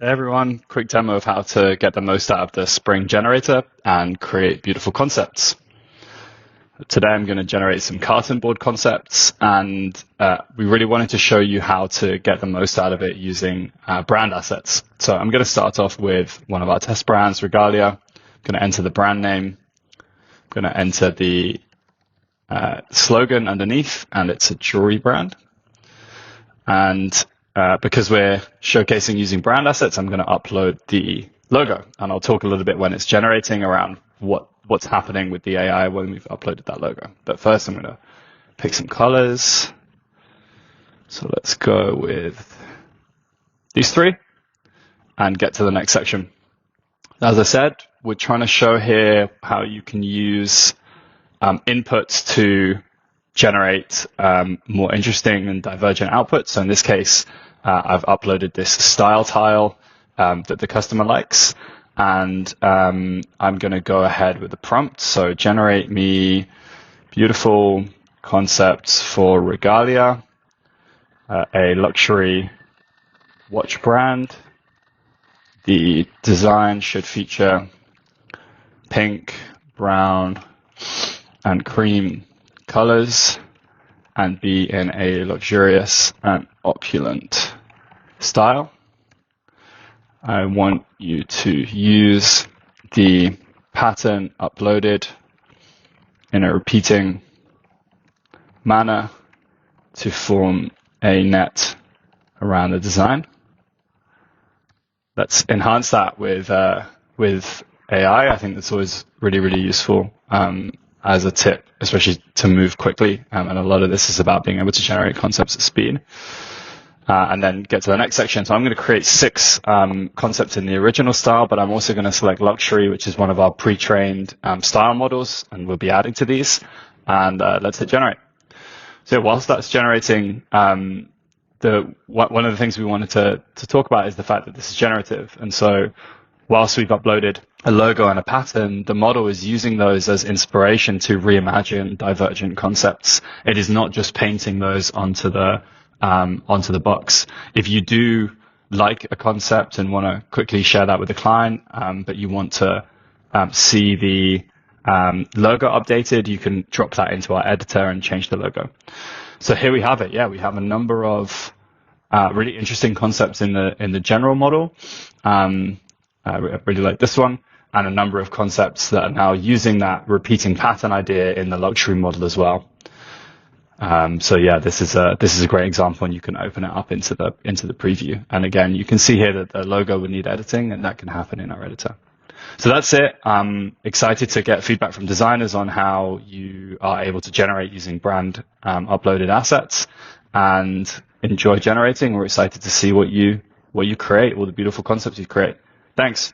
Hey everyone, quick demo of how to get the most out of the Spring generator and create beautiful concepts. Today I'm going to generate some carton board concepts, and we really wanted to show you how to get the most out of it using brand assets. So I'm going to start off with one of our test brands, Regalia. I'm going to enter the brand name. I'm going to enter the slogan underneath, and it's a jewelry brand. And because we're showcasing using brand assets, I'm going to upload the logo, and I'll talk a little bit when it's generating around what's happening with the AI when we've uploaded that logo. But first, I'm going to pick some colors. So let's go with these three and get to the next section. As I said, we're trying to show here how you can use inputs to generate more interesting and divergent outputs. So in this case, I've uploaded this style tile that the customer likes, and I'm going to go ahead with the prompt. So generate me beautiful concepts for Regalia, a luxury watch brand. The design should feature pink, brown, and cream colors and be in a luxurious and opulent style. I want you to use the pattern uploaded in a repeating manner to form a net around the design. Let's enhance that with AI. I think that's always really, really useful as a tip, especially to move quickly. And a lot of this is about being able to generate concepts at speed. And then get to the next section. So I'm going to create 6 concepts in the original style, but I'm also going to select luxury, which is one of our pre-trained style models, and we'll be adding to these. And let's hit generate. So whilst that's generating, one of the things we wanted to talk about is the fact that this is generative. And so whilst we've uploaded a logo and a pattern, the model is using those as inspiration to reimagine divergent concepts. It is not just painting those onto the box. If you do like a concept and want to quickly share that with the client, but you want to see the logo updated, you can drop that into our editor and change the logo. So here we have it. Yeah, we have a number of really interesting concepts in the general model. I really like this one, and a number of concepts that are now using that repeating pattern idea in the luxury model as well. So yeah, this is a great example, and you can open it up into the preview. And again, you can see here that the logo would need editing, and that can happen in our editor. So that's it. I'm excited to get feedback from designers on how you are able to generate using brand uploaded assets, and enjoy generating. We're excited to see what you create, all the beautiful concepts you create. Thanks.